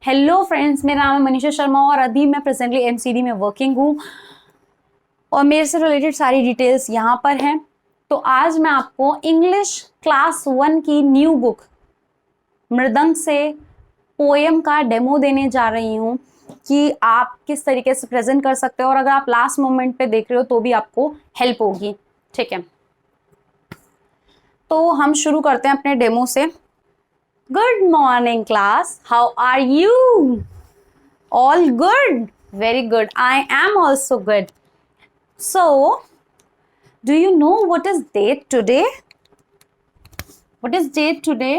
Hello friends, मेरा नाम है मनीषा शर्मा और अभी मैं प्रेजेंटली एमसीडी में वर्किंग हूँ और मेरे से रिलेटेड सारी डिटेल्स यहाँ पर हैं। तो आज मैं आपको इंग्लिश क्लास 1 की न्यू बुक मृदंग से पोएम का डेमो देने जा रही हूँ कि आप किस तरीके से प्रेजेंट कर सकते हो और अगर आप लास्ट मोमेंट पे देख रहे हो तो भी आपको हेल्प होगी। ठीक है, तो हम शुरू करते हैं अपने डेमो से। Good morning class, how are you? All good? Very good. I am also good. So, do you know what is date today? What is date today?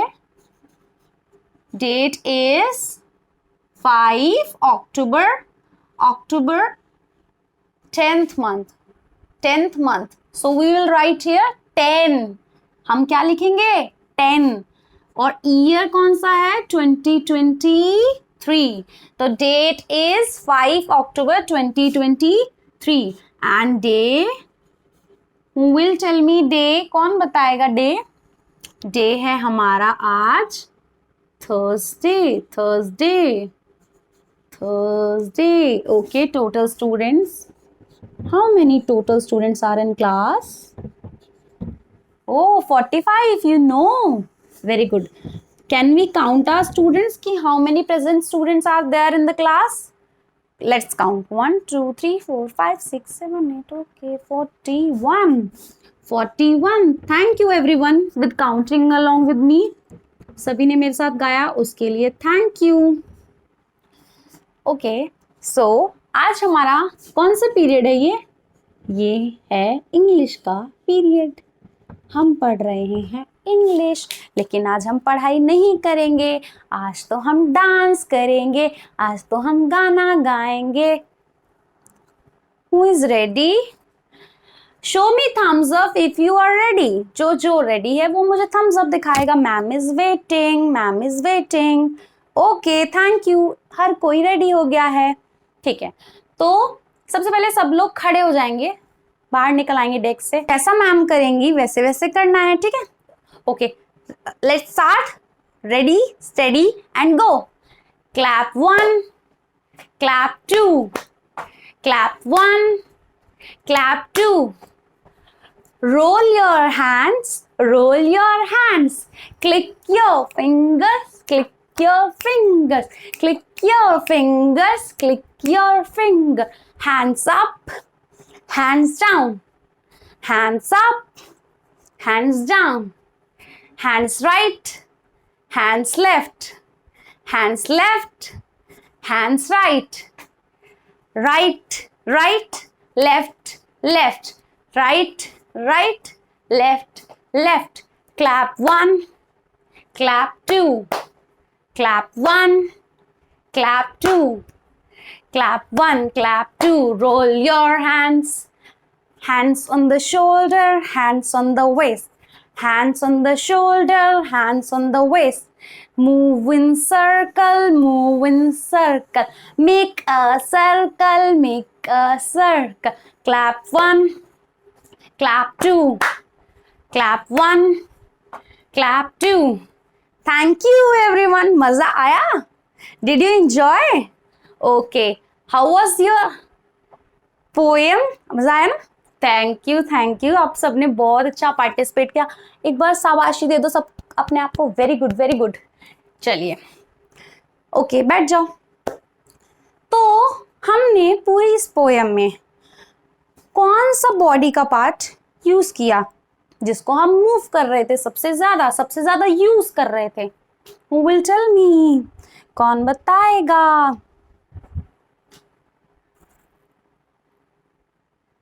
Date is 5 October. October 10th month. 10th month. So, we will write here 10. हम क्या लिखेंगे? 10. और year कौन सा है? 2023. तो date is 5 October 2023 and day, who will tell me day? कौन बताएगा डे? डे है हमारा आज Thursday. Okay, total students, how many total students are in class? Oh, 45, you know. Very good. Can we count our students? Ki how many present students are there in the class? Let's count. 1, 2, 3, 4, 5, 6, 7, 8. Okay, 41. 41. Thank you everyone with counting along with me. सभी ने मेरे साथ गाया, उसके लिए thank you. Okay, so आज हमारा कौन सा पीरियड है ये है इंग्लिश का पीरियड। हम पढ़ रहे हैं इंग्लिश, लेकिन आज हम पढ़ाई नहीं करेंगे। आज तो हम डांस करेंगे, आज तो हम गाना गाएंगे। Who is ready? Show me thumbs up if you are ready. जो रेडी है वो मुझे thumbs up दिखाएगा। Ma'am is waiting. Okay, thank you. हर कोई रेडी हो गया है। ठीक है, तो सबसे पहले सब लोग खड़े हो जाएंगे, बाहर निकल आएंगे डेस्क से। ऐसा मैम करेंगी वैसे वैसे करना है, ठीक है? Okay, let's start. Ready, steady and go. Clap 1, clap 2, clap 1, clap 2। Roll your hands, click your fingers, click your finger. Hands up, hands down, hands up, hands down, hands right, hands left, hands right, left, right, left. Clap 1, clap 2, clap 1, clap 2. Clap 1, clap 2, roll your hands. Hands on the shoulder, hands on the waist. Hands on the shoulder, hands on the waist. Move in circle. Make a circle. Clap 1, clap 2, clap 1, clap 2. Thank you everyone. मजा आया? Did you enjoy? Okay, how was your poem? मजा आया ना? Thank you. आप सबने बहुत अच्छा participate किया। एक बार शाबाशी दे दो सब अपने आप को। Very good. चलिए, ओके, बैठ जाओ। तो हमने पूरी इस पोएम में कौन सा बॉडी का पार्ट यूज किया जिसको हम मूव कर रहे थे? सबसे ज्यादा यूज कर रहे थे। Who will tell me? कौन बताएगा?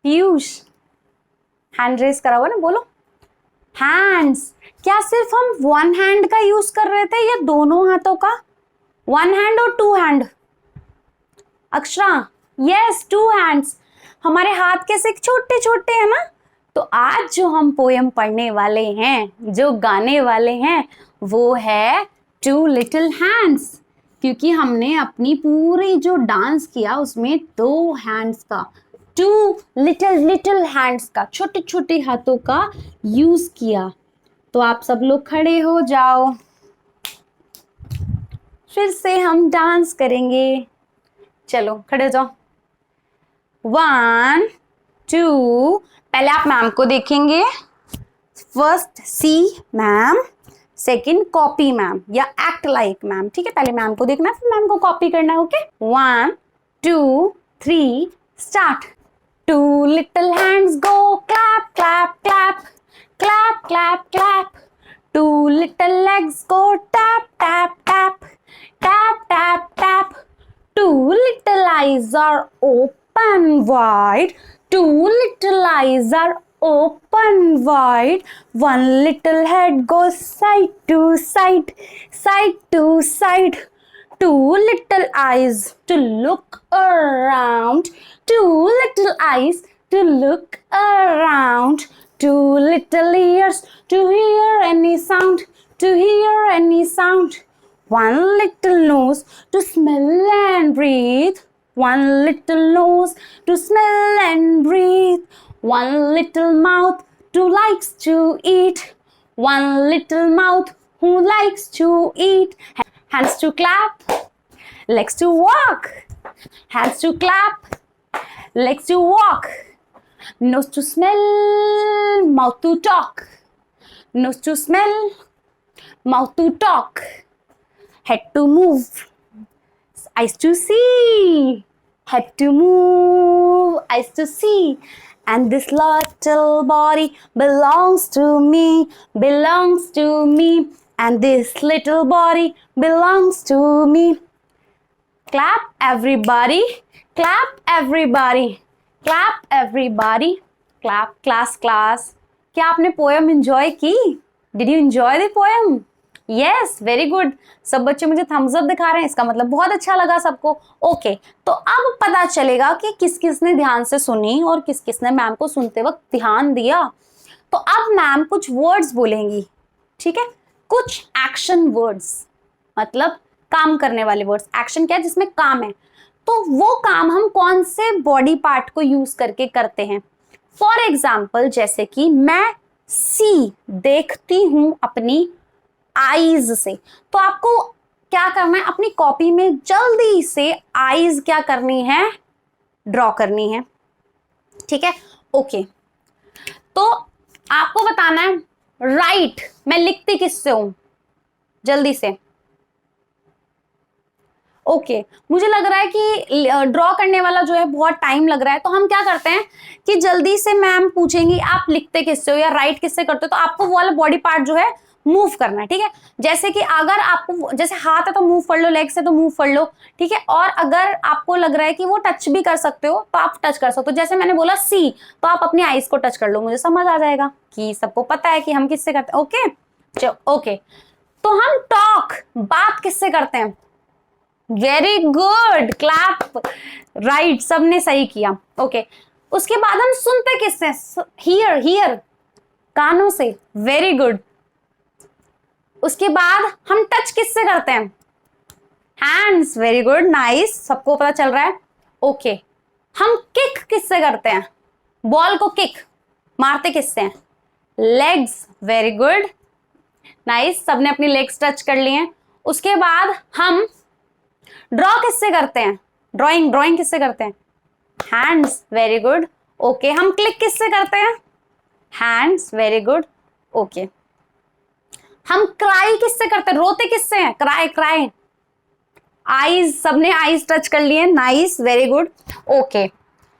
पीयूष, हैंड रेस करा हुआ ना, बोलो। हैंड्स। क्या सिर्फ हम वन हैंड का यूज कर रहे थे या दोनों हाथों का? वन हैंड और two hand? Akshara, yes, 2 hands. हमारे हाथ कैसे छोटे हैं ना। तो आज जो हम पोएम पढ़ने वाले हैं, जो गाने वाले हैं, वो है 2 लिटिल हैंड्स, क्योंकि हमने अपनी पूरी जो डांस किया उसमें 2 हैंड्स का, 2 लिटिल हैंड्स का, छोटे हाथों का यूज किया। तो आप सब लोग खड़े हो जाओ। फिर से हम डांस करेंगे। चलो खड़े हो जाओ। 1 2, पहले आप मैम को देखेंगे। फर्स्ट सी मैम, सेकंड कॉपी मैम या एक्ट लाइक मैम। ठीक है, पहले मैम को देखना है फिर मैम को कॉपी करना है। Okay, 1 2 3 start. 2 little hands go clap clap clap clap clap clap. 2 little legs go tap tap tap tap tap tap. 2 little eyes are open wide. 2 little eyes are open wide. 1 little head goes side to side, side to side. 2 little eyes to look around. 2 little eyes to look around. 2 little ears to hear any sound, to hear any sound. 1 little nose to smell and breathe. 1 little nose to smell and breathe. 1 little mouth to likes to eat. 1 little mouth who likes to eat. Hands to clap, legs to walk. Hands to clap, legs to walk. Nose to smell, mouth to talk. Nose to smell, mouth to talk. Head to move, eyes to see. Head to move, eyes to see. And this little body belongs to me, belongs to me. And this little body belongs to me. Clap everybody, clap everybody, clap everybody, clap class class. क्या आपने poem enjoy की? Did you enjoy the poem? Yes, very good. सब बच्चे मुझे Thums up दिखा रहे हैं, इसका मतलब बहुत अच्छा लगा सबको। ओके, तो अब पता चलेगा कि किस किस ने ध्यान से सुनी और किस किस ने मैम को सुनते वक्त ध्यान दिया। तो अब मैम कुछ वर्ड्स बोलेंगी, ठीक है, कुछ एक्शन वर्ड्स, मतलब काम करने वाले वर्ड्स। एक्शन क्या है? जिसमें काम है। तो वो काम हम कौन से बॉडी पार्ट को यूज करके करते हैं? फॉर एग्जाम्पल, जैसे कि मैं सी देखती हूं अपनी आईज से, तो आपको क्या करना है? अपनी कॉपी में जल्दी से आईज क्या करनी है? ड्रॉ करनी है। ठीक है, ओके। तो आपको बताना है राइट मैं लिखती किससे हूं? जल्दी से। ओके, मुझे लग रहा है कि ड्रॉ करने वाला जो है बहुत टाइम लग रहा है, तो हम क्या करते हैं कि जल्दी से मैम पूछेंगी आप लिखते किससे हो या राइट किससे करते हो, तो आपको वो वाला बॉडी पार्ट जो है मूव करना है। ठीक है, जैसे कि अगर आपको जैसे हाथ है तो मूव कर लो, लेग से तो मूव कर लो। ठीक है, और अगर आपको लग रहा है कि वो टच भी कर सकते हो तो आप टच कर सकते हो। जैसे मैंने बोला सी, तो आप अपनी आईज को टच कर लो, मुझे समझ आ जाएगा कि सबको पता है कि हम किससे करते हैं। ओके चलो, ओके। तो हम टॉक बात किससे करते हैं? वेरी गुड, क्लैप, राइट, सबने सही किया। ओके, उसके बाद हम सुनते किससे? हियर, हियर, कानों से। Very good. उसके बाद हम टच किससे करते हैं? हैंड्स। वेरी गुड, नाइस, सबको पता चल रहा है। ओके, हम किक किससे करते हैं? बॉल को किक मारते किससे हैं? लेग्स। वेरी गुड, नाइस, सबने अपनी लेग्स टच कर लिए हैं। उसके बाद हम ड्रॉ किससे करते हैं? ड्राइंग, ड्राइंग किससे करते हैं? हैंड्स। Very good, okay. हम क्लिक किससे करते हैं? हैंड्स। Very good, okay. हम क्राई किससे करते हैं? रोते किससे हैं? Cry, cry. आईज, सबने आईज टच कर लिए, नाइस, वेरी गुड, ओके।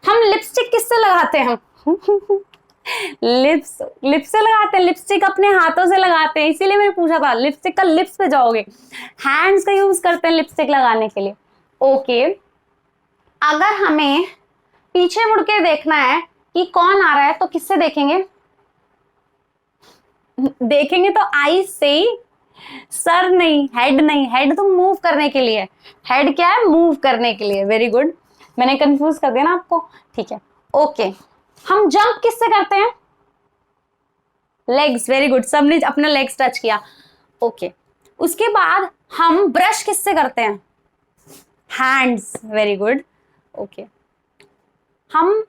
हम लिपस्टिक किससे लगाते हैं? लिप्स, लिप्स से लगाते हैं। लिपस्टिक अपने हाथों से लगाते हैं, इसीलिए मैंने पूछा था लिपस्टिक का लिप्स पे जाओगे। हैंड्स का यूज करते हैं लिपस्टिक लगाने के लिए। ओके, अगर हमें पीछे मुड़ के देखना है कि कौन आ रहा है, तो किससे देखेंगे? देखेंगे तो आईज से ही, सर नहीं, हेड नहीं। हेड तो मूव करने के लिए, हेड क्या है? मूव करने के लिए। वेरी गुड, मैंने कंफ्यूज कर दिया ना आपको। ठीक है, ओके। हम जंप किससे करते हैं? लेग्स। वेरी गुड, सबने अपना लेग्स टच किया। ओके, उसके बाद हम ब्रश किससे करते हैं? हैंड्स। Very good, okay. हम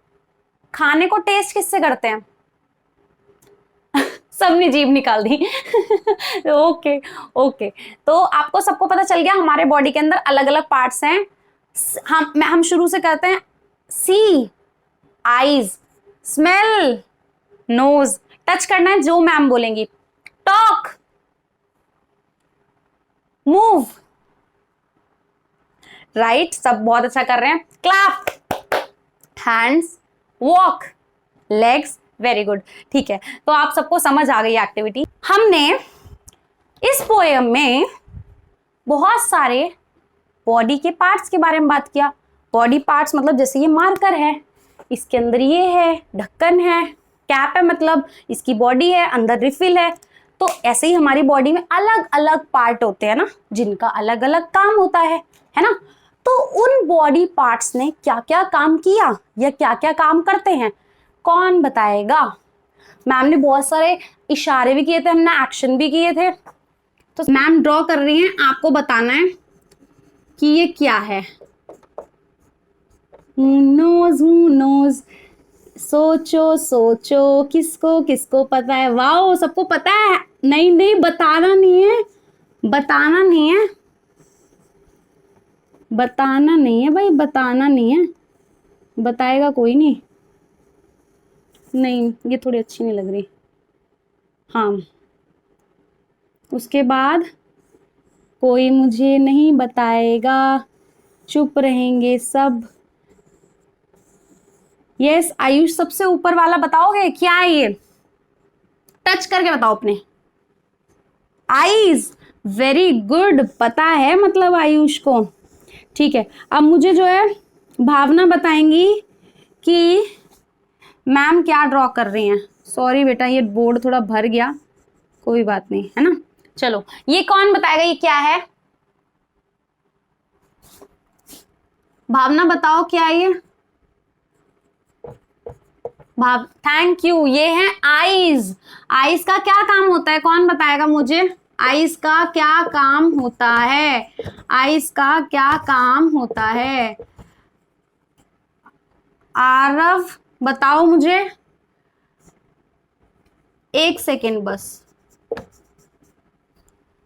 खाने को टेस्ट किससे करते हैं? सबने जीभ निकाल दी। ओके ओके, तो आपको सबको पता चल गया हमारे बॉडी के अंदर अलग अलग पार्ट्स हैं। हम शुरू से करते हैं। सी आईज, स्मेल नोज, टच करना है जो मैम बोलेंगी, टॉक, मूव, राइट, सब बहुत अच्छा कर रहे हैं। Clap, hands, walk, legs, very good. ठीक है, तो आप सबको समझ आ गई एक्टिविटी। हमने इस पोएम में बहुत सारे बॉडी के पार्ट्स के बारे में बात किया। बॉडी पार्ट्स मतलब जैसे ये मार्कर है, इसके अंदर ये है, ढक्कन है, कैप है, मतलब इसकी बॉडी है, अंदर रिफिल है। तो ऐसे ही हमारी बॉडी में अलग अलग पार्ट होते हैं ना, जिनका अलग अलग काम होता है ना। तो उन बॉडी पार्ट्स ने क्या क्या काम किया या क्या क्या काम करते हैं, कौन बताएगा? मैम ने बहुत सारे इशारे भी किए थे, हमने एक्शन भी किए थे। तो मैम ड्रॉ कर रही हैं, आपको बताना है कि ये क्या है। who knows, सोचो सोचो, किसको किसको पता है? वाओ, सबको पता है। नहीं नहीं, बताना नहीं है, बताना नहीं है, बताना नहीं है भाई, बताना नहीं है। बताएगा कोई नहीं? नहीं, ये थोड़ी अच्छी नहीं लग रही। हाँ, उसके बाद कोई मुझे नहीं बताएगा, चुप रहेंगे सब। यस आयुष, सबसे ऊपर वाला बताओगे क्या है ये? टच करके बताओ अपने आईज। वेरी गुड, पता है मतलब आयुष को। ठीक है, अब मुझे जो है भावना बताएंगी कि मैम क्या ड्रॉ कर रही हैं। सॉरी बेटा, ये बोर्ड थोड़ा भर गया, कोई बात नहीं, है ना। चलो, ये कौन बताएगा ये क्या है? भावना बताओ क्या है ये? थैंक यू, ये है आईज। आईज का क्या काम होता है, कौन बताएगा मुझे? आईज का क्या काम होता है? आईज का क्या काम होता है? आरव बताओ मुझे, 1 सेकेंड बस।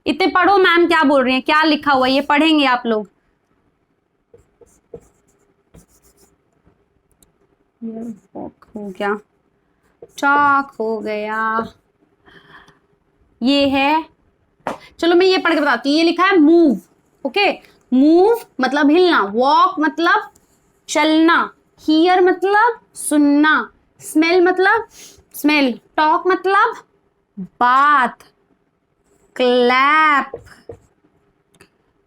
इतने पढ़ो मैम क्या बोल रही हैं, क्या लिखा हुआ है ये पढ़ेंगे आप लोग। हो गया, चॉक हो गया, ये है। चलो मैं ये पढ़ के बताती हूँ। ये लिखा है मूव। ओके, मूव मतलब हिलना, वॉक मतलब चलना, हियर मतलब सुनना, स्मेल मतलब स्मेल, टॉक मतलब बात, क्लैप।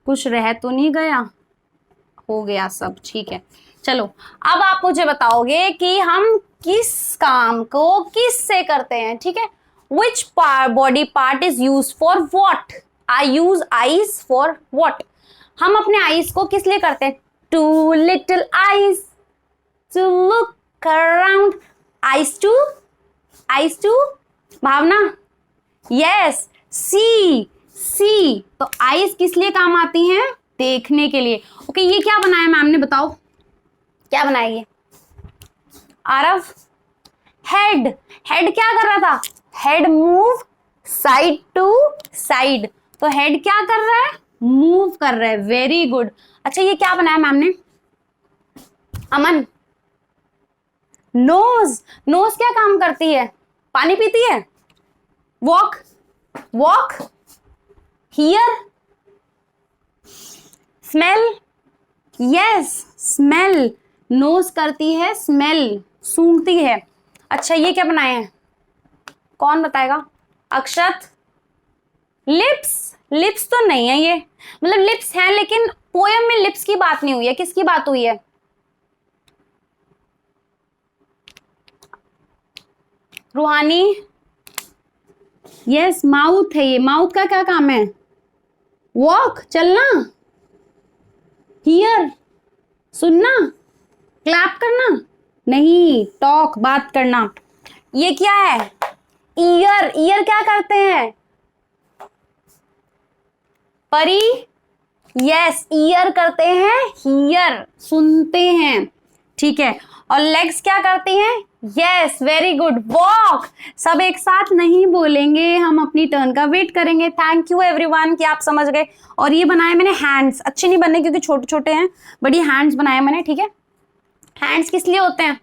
कुछ रह तो नहीं गया? हो गया सब, ठीक है। चलो, अब आप मुझे बताओगे कि हम किस काम को किस से करते हैं, ठीक है। Which body part is used for what? I use eyes for what? हम अपने eyes को किस लिए करते हैं? Two little eyes to look around. Eyes to Bhavna, yes, see, तो eyes किस लिए काम आती हैं? देखने के लिए। ओके, ये क्या बनाया मैम ने, बताओ क्या बनाया ये? आरव, हेड क्या कर रहा था? Head move side to side, तो हेड क्या कर रहा है? मूव कर रहा है, वेरी गुड। अच्छा, ये क्या बनाया मैम ने? अमन, नोज क्या काम करती है? पानी पीती है। Walk, hear, smell, yes, smell, nose करती है स्मेल, सूंघती है। अच्छा, ये क्या बनाए हैं, कौन बताएगा? अक्षत, लिप्स तो नहीं है ये, मतलब लिप्स है लेकिन पोयम में लिप्स की बात नहीं हुई है, किसकी बात हुई है? रूहानी, यस, माउथ है ये। माउथ का क्या काम है? वॉक, चलना, हियर, सुनना, क्लैप करना, नहीं, टॉक, बात करना। ये क्या है? ईयर क्या करते हैं? परी, यस, ईयर करते हैं हियर, सुनते हैं, ठीक है। और लेग्स क्या करती हैं? Yes, very good, walk. सब एक साथ नहीं बोलेंगे, हम अपनी टर्न का वेट करेंगे। थैंक यू एवरीवन कि आप समझ गए। और ये बनाए मैंने हैंड्स, अच्छे नहीं बनने क्योंकि छोटे छोटे हैं, बड़ी हैंड्स बनाए मैंने, ठीक है। हैंड्स किस लिए होते हैं?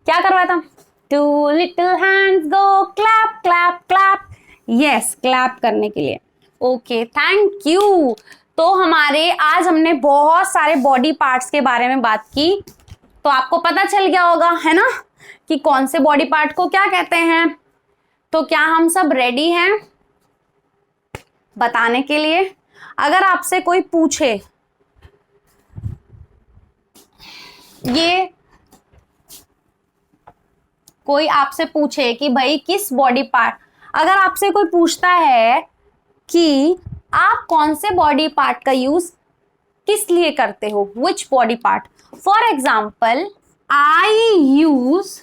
क्या करवाया था? 2 little hands go clap clap clap। Yes, clap करने के लिए। Okay, thank you. तो हमारे आज हमने बहुत सारे बॉडी पार्ट्स के बारे में बात की, तो आपको पता चल गया होगा, है ना, कि कौन से बॉडी पार्ट को क्या कहते हैं। तो क्या हम सब रेडी हैं बताने के लिए? अगर आपसे कोई पूछे कोई आपसे पूछे कि भाई किस बॉडी पार्ट, अगर आपसे कोई पूछता है कि आप कौन से बॉडी पार्ट का यूज किस लिए करते हो, which body part, for example I use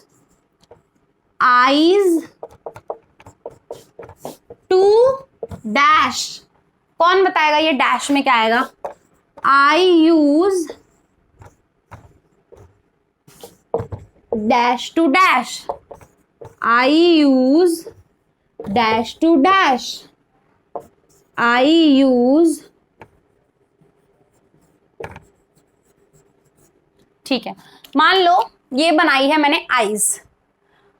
eyes to dash, कौन बताएगा ये डैश में क्या आएगा? I use dash to dash, I use dash to dash, I use, ठीक है। मान लो ये बनाई है मैंने आईज।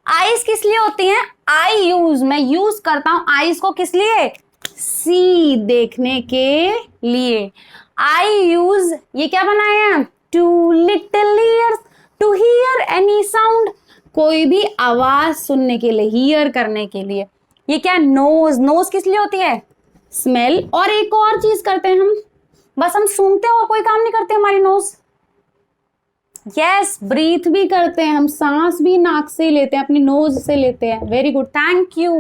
आईज किस लिए होती हैं? आई यूज, मैं यूज करता हूं आईज को किस लिए? सी, देखने के लिए। आई यूज, ये क्या बनाए हैं? Two little ears to hear any sound, कोई भी आवाज सुनने के लिए, हियर करने के लिए। ये क्या? नोज, नोज किस लिए होती है? स्मेल। और एक और चीज करते हैं हम, बस हम सूंघते हैं और कोई काम नहीं करते हमारी नोज। यस, ब्रीथ भी करते हैं हम, सांस भी नाक से लेते हैं, अपनी नोज से लेते हैं। Very good, thank you.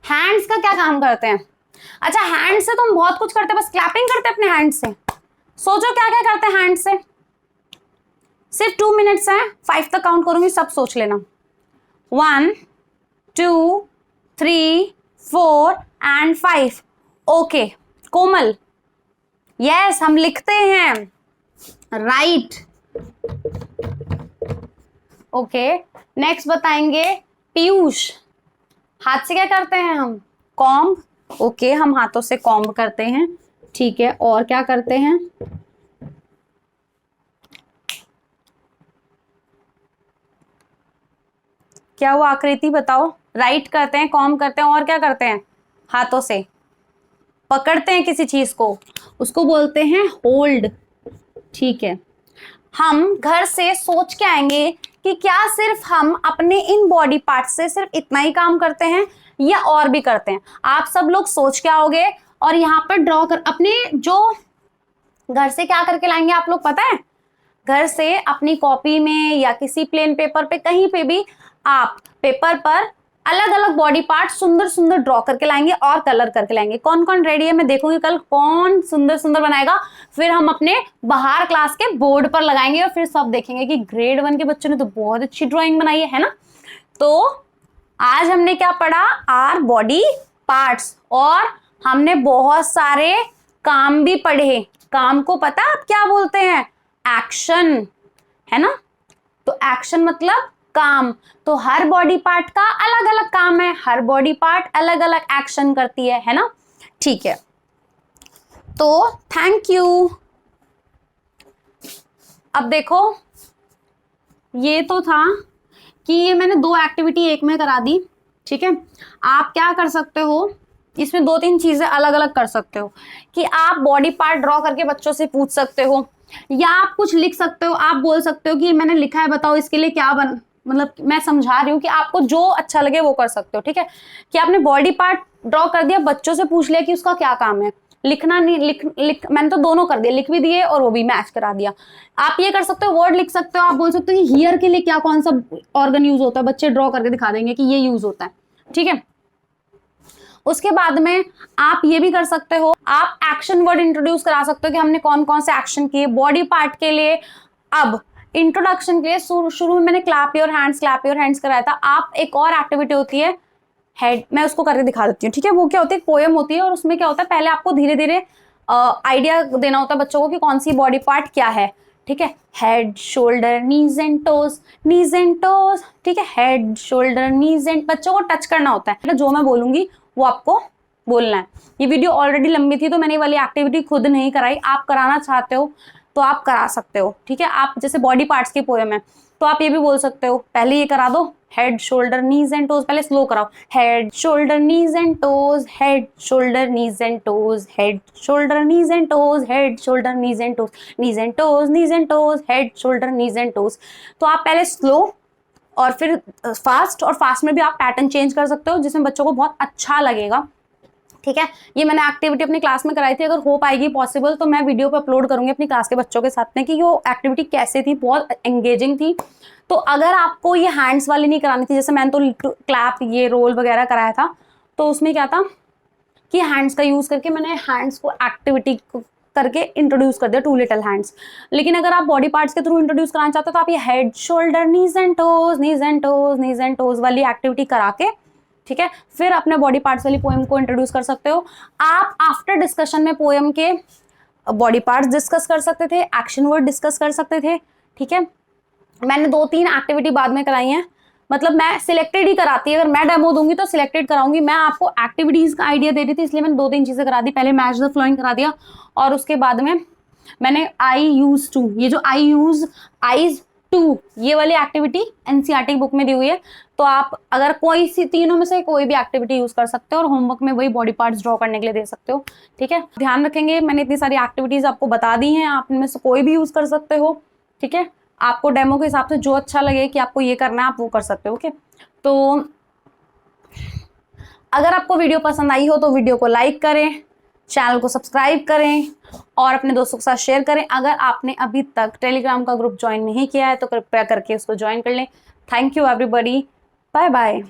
Hands का क्या काम करते हैं? अच्छा, हैंड से तो हम बहुत कुछ करते हैं, बस क्लैपिंग करते हैं अपने हैंड से। सोचो क्या क्या करते हैं हैंड से। सिर्फ 2 मिनट्स है, 5 तक काउंट करूंगी, सब सोच लेना। 1 2 3 4 एंड 5। ओके, कोमल, यस, हम लिखते हैं, राइट। ओके, नेक्स्ट बताएंगे पीयूष, हाथ से क्या करते हैं हम? कॉम्ब। ओके, हम हाथों से कॉम्ब करते हैं, ठीक है। और क्या करते हैं? क्या वो आकृति बताओ? राइट करते हैं, कॉम्ब करते हैं, और क्या करते हैं? हाथों से पकड़ते हैं किसी चीज को, उसको बोलते हैं होल्ड, ठीक है। हम घर से सोच के आएंगे कि क्या सिर्फ हम अपने इन बॉडी पार्ट से सिर्फ इतना ही काम करते हैं या और भी करते हैं? आप सब लोग सोच के आओगे और यहाँ पर ड्रॉ कर, अपने जो घर से क्या करके लाएंगे आप लोग पता है? घर से अपनी कॉपी में या किसी प्लेन पेपर पे, कहीं पे भी आप पेपर पर अलग अलग बॉडी पार्ट सुंदर सुंदर ड्रॉ करके लाएंगे और कलर करके लाएंगे। कौन कौन रेडी है? मैं देखूंगी कल कौन सुंदर सुंदर बनाएगा, फिर हम अपने बाहर क्लास के बोर्ड पर लगाएंगे और फिर सब देखेंगे कि ग्रेड 1 के बच्चों ने तो बहुत अच्छी ड्राइंग बनाई है ना। तो आज हमने क्या पढ़ा? आर बॉडी पार्ट्स, और हमने बहुत सारे काम भी पढ़े। काम को पता आप क्या बोलते हैं? एक्शन, है ना। तो एक्शन मतलब काम। तो हर बॉडी पार्ट का अलग अलग काम है, हर बॉडी पार्ट अलग अलग एक्शन करती है ना। ठीक है, तो थैंक यू। अब देखो, ये तो था कि ये मैंने 2 एक्टिविटी एक में करा दी, ठीक है। आप क्या कर सकते हो, इसमें 2-3 चीजें अलग अलग कर सकते हो कि आप बॉडी पार्ट ड्रॉ करके बच्चों से पूछ सकते हो, या आप कुछ लिख सकते हो। आप बोल सकते हो कि मैंने लिखा है, बताओ इसके लिए क्या मतलब मैं समझा रही हूँ कि आपको जो अच्छा लगे वो कर सकते हो, ठीक है। कि आपने बॉडी पार्ट ड्रॉ कर दिया, बच्चों से पूछ लिया कि उसका क्या काम है। लिखना नहीं, लिख मैंने तो दोनों कर दिया, लिख भी दिए और वो भी मैच करा दिया। आप ये कर सकते हो, वर्ड लिख सकते हो। आप बोल सकते हो कि हियर के लिए क्या कौन सा ऑर्गन यूज होता है, बच्चे ड्रॉ करके दिखा देंगे कि ये यूज होता है, ठीक है। उसके बाद में आप ये भी कर सकते हो, आप एक्शन वर्ड इंट्रोड्यूस करा सकते हो कि हमने कौन कौन से एक्शन किए बॉडी पार्ट के लिए। अब इंट्रोडक्शन के लिए शुरू में मैंने क्लैप योर हैंड्स कराया था। आप एक और एक्टिविटी होती है हेड, मैं उसको करके दिखा देती हूँ, ठीक है। वो क्या होती है, पोएम होती है, और उसमें क्या होता है, पहले आपको धीरे धीरे आइडिया देना होता है बच्चों को कि कौन सी बॉडी पार्ट क्या है, ठीक है, head shoulder knees and toes, knees and toes, ठीक है, हेड शोल्डर नीज एंड, बच्चों को टच करना होता है, जो मैं बोलूंगी वो आपको बोलना है। ये वीडियो ऑलरेडी लंबी थी तो मैंने ये वाली एक्टिविटी खुद नहीं कराई, आप कराना चाहते हो तो आप करा सकते हो, ठीक है। आप जैसे बॉडी पार्ट्स की पोएम है तो आप ये भी बोल सकते हो, पहले ये करा दो, head shoulder knees and toes, पहले स्लो कराओ, head shoulder knees and toes, head shoulder knees and toes, head shoulder knees and toes, head shoulder knees and toes, knees and toes, knees and toes, head shoulder knees and toes. तो आप पहले slow और फिर fast, और fast में भी आप pattern change कर सकते हो जिसमें बच्चों को बहुत अच्छा लगेगा, ठीक है। ये मैंने एक्टिविटी अपनी क्लास में कराई थी, अगर हो पाएगी पॉसिबल तो मैं वीडियो पे अपलोड करूंगी अपनी क्लास के बच्चों के साथ में कि वो एक्टिविटी कैसे थी, बहुत एंगेजिंग थी। तो अगर आपको ये हैंड्स वाली नहीं करानी थी, जैसे मैंने तो क्लैप ये रोल वगैरह कराया था, तो उसमें क्या था कि हैंड्स का यूज करके मैंने हैंड्स को एक्टिविटी करके इंट्रोड्यूस कर दिया, 2 लिटिल हैंड्स। लेकिन अगर आप बॉडी पार्ट्स के थ्रू इंट्रोड्यूस कराना चाहते हो तो आप ये head shoulder knees and toes, knees and toes, knees and toes वाली एक्टिविटी करा के, ठीक है, फिर अपने बॉडी पार्ट्स वाली पोएम को इंट्रोड्यूस कर सकते हो। आप आफ्टर डिस्कशन में पोएम के बॉडी पार्ट्स डिस्कस कर सकते थे, एक्शन वर्ड डिस्कस कर सकते थे, ठीक है। मैंने 2-3 एक्टिविटी बाद में कराई हैं, मतलब मैं सिलेक्टेड ही कराती, अगर मैं डेमो दूंगी तो सिलेक्टेड कराऊंगी। मैं आपको एक्टिविटीज का आइडिया दे रही थी इसलिए मैंने 2-3 चीजें करा दी, पहले मैच द फ्लोइंग करा दिया और उसके बाद में मैंने आई यूज टू, ये जो आई यूज आईज टू, ये वाली एक्टिविटी एनसीईआरटी बुक में दी हुई है। तो आप अगर कोई सी तीनों में से कोई भी एक्टिविटी यूज कर सकते हो और होमवर्क में वही बॉडी पार्ट्स ड्रॉ करने के लिए दे सकते हो, ठीक है। ध्यान रखेंगे, मैंने इतनी सारी एक्टिविटीज आपको बता दी हैं, आप इनमें से कोई भी यूज कर सकते हो, ठीक है। आपको डेमो के हिसाब से जो अच्छा लगे कि आपको ये करना है आप वो कर सकते हो, ओके। तो अगर आपको वीडियो पसंद आई हो तो वीडियो को लाइक करें, चैनल को सब्सक्राइब करें और अपने दोस्तों के साथ शेयर करें। अगर आपने अभी तक टेलीग्राम का ग्रुप ज्वाइन नहीं किया है तो कृपया करके उसको ज्वाइन कर लें। Thank you everybody, bye bye.